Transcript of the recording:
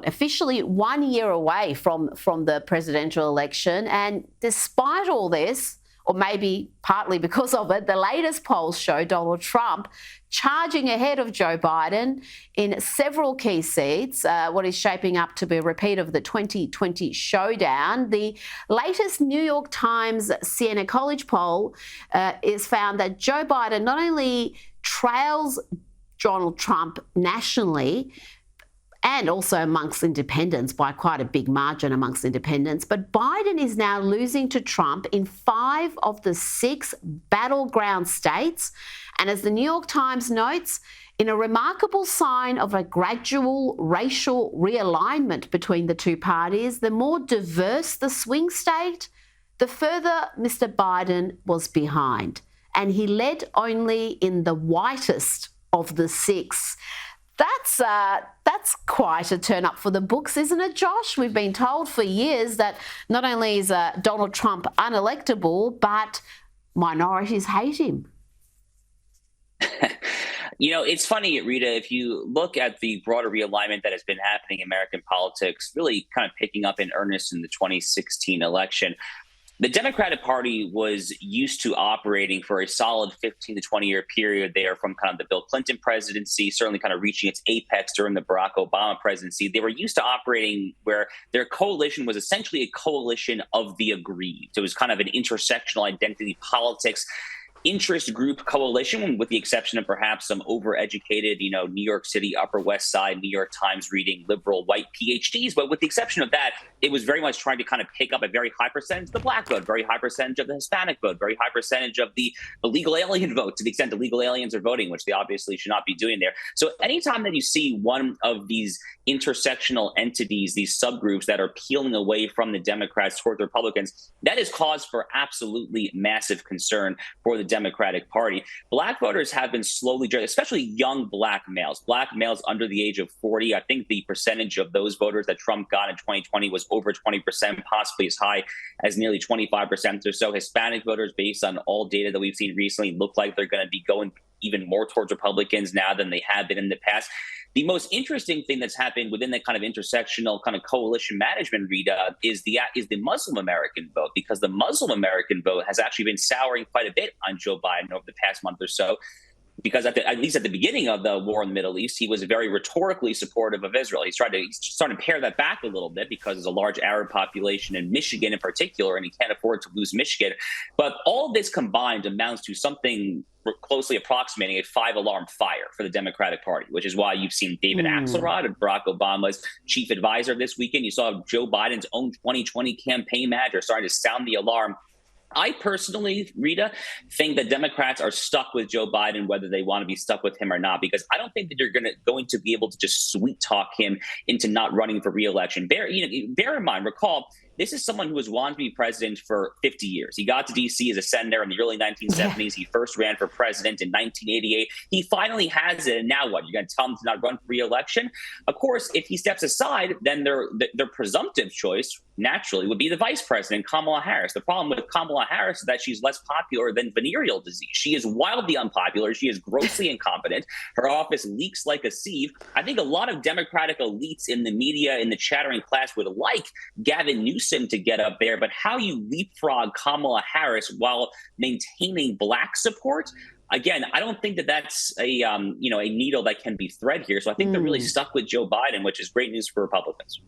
officially 1 year away from the presidential election. And despite all this, or maybe partly because of it, the latest polls show Donald Trump charging ahead of Joe Biden in several key seats, what is shaping up to be a repeat of the 2020 showdown. The latest New York Times Siena College poll is found that Joe Biden not only trails Donald Trump nationally, and also amongst independents by quite a big margin amongst independents. But Biden is now losing to Trump in 5 of the 6 battleground states. And as the New York Times notes, in a remarkable sign of a gradual racial realignment between the two parties, the more diverse the swing state, the further Mr. Biden was behind. And he led only in the whitest of the 6. That's quite a turn up for the books, isn't it, Josh? We've been told for years that not only is Donald Trump unelectable, but minorities hate him. You know, it's funny, Rita, if you look at the broader realignment that has been happening in American politics, really kind of picking up in earnest in the 2016 election, the Democratic Party was used to operating for a solid 15 to 20-year period there from kind of the Bill Clinton presidency, certainly kind of reaching its apex during the Barack Obama presidency. They were used to operating where their coalition was essentially a coalition of the aggrieved. It was kind of an intersectional identity politics interest group coalition, with the exception of perhaps some overeducated, New York City, Upper West Side, New York Times reading liberal white PhDs. But with the exception of that, it was very much trying to kind of pick up a very high percentage of the black vote, very high percentage of the Hispanic vote, very high percentage of the illegal alien vote, to the extent illegal aliens are voting, which they obviously should not be doing there. So anytime that you see one of these intersectional entities, these subgroups that are peeling away from the Democrats toward the Republicans, that is cause for absolutely massive concern for the Democratic Party. Black voters have been slowly, especially young black males under the age of 40. I think the percentage of those voters that Trump got in 2020 was over 20%, possibly as high as nearly 25% or so. Hispanic voters, based on all data that we've seen recently, look like they're going to be going even more towards Republicans now than they have been in the past. The most interesting thing that's happened within that kind of intersectional kind of coalition management, Rita, is the Muslim American vote, because the Muslim American vote has actually been souring quite a bit on Joe Biden over the past month or so. Because at least at the beginning of the war in the Middle East, he was very rhetorically supportive of Israel. He's starting to pare that back a little bit because there's a large Arab population in Michigan in particular, and he can't afford to lose Michigan. But all of this combined amounts to something closely approximating a 5-alarm fire for the Democratic Party, which is why you've seen David Axelrod, Barack Obama's chief advisor this weekend. You saw Joe Biden's own 2020 campaign manager starting to sound the alarm. I personally, Rita, think that Democrats are stuck with Joe Biden, whether they want to be stuck with him or not, because I don't think that they're going to be able to just sweet talk him into not running for re-election. Bear in mind, recall, this is someone who has wanted to be president for 50 years. He got to D.C. as a senator in the early 1970s. Yeah. He first ran for president in 1988. He finally has it, and now what? You're going to tell him to not run for re-election? Of course, if he steps aside, then their presumptive choice, naturally, would be the vice president, Kamala Harris. The problem with Kamala Harris is that she's less popular than venereal disease. She is wildly unpopular. She is grossly incompetent. Her office leaks like a sieve. I think a lot of Democratic elites in the media, in the chattering class, would like Gavin Newsom to get up there, but how you leapfrog Kamala Harris while maintaining black support, again, I don't think that that's a needle that can be thread here. So I think they're really stuck with Joe Biden, which is great news for Republicans.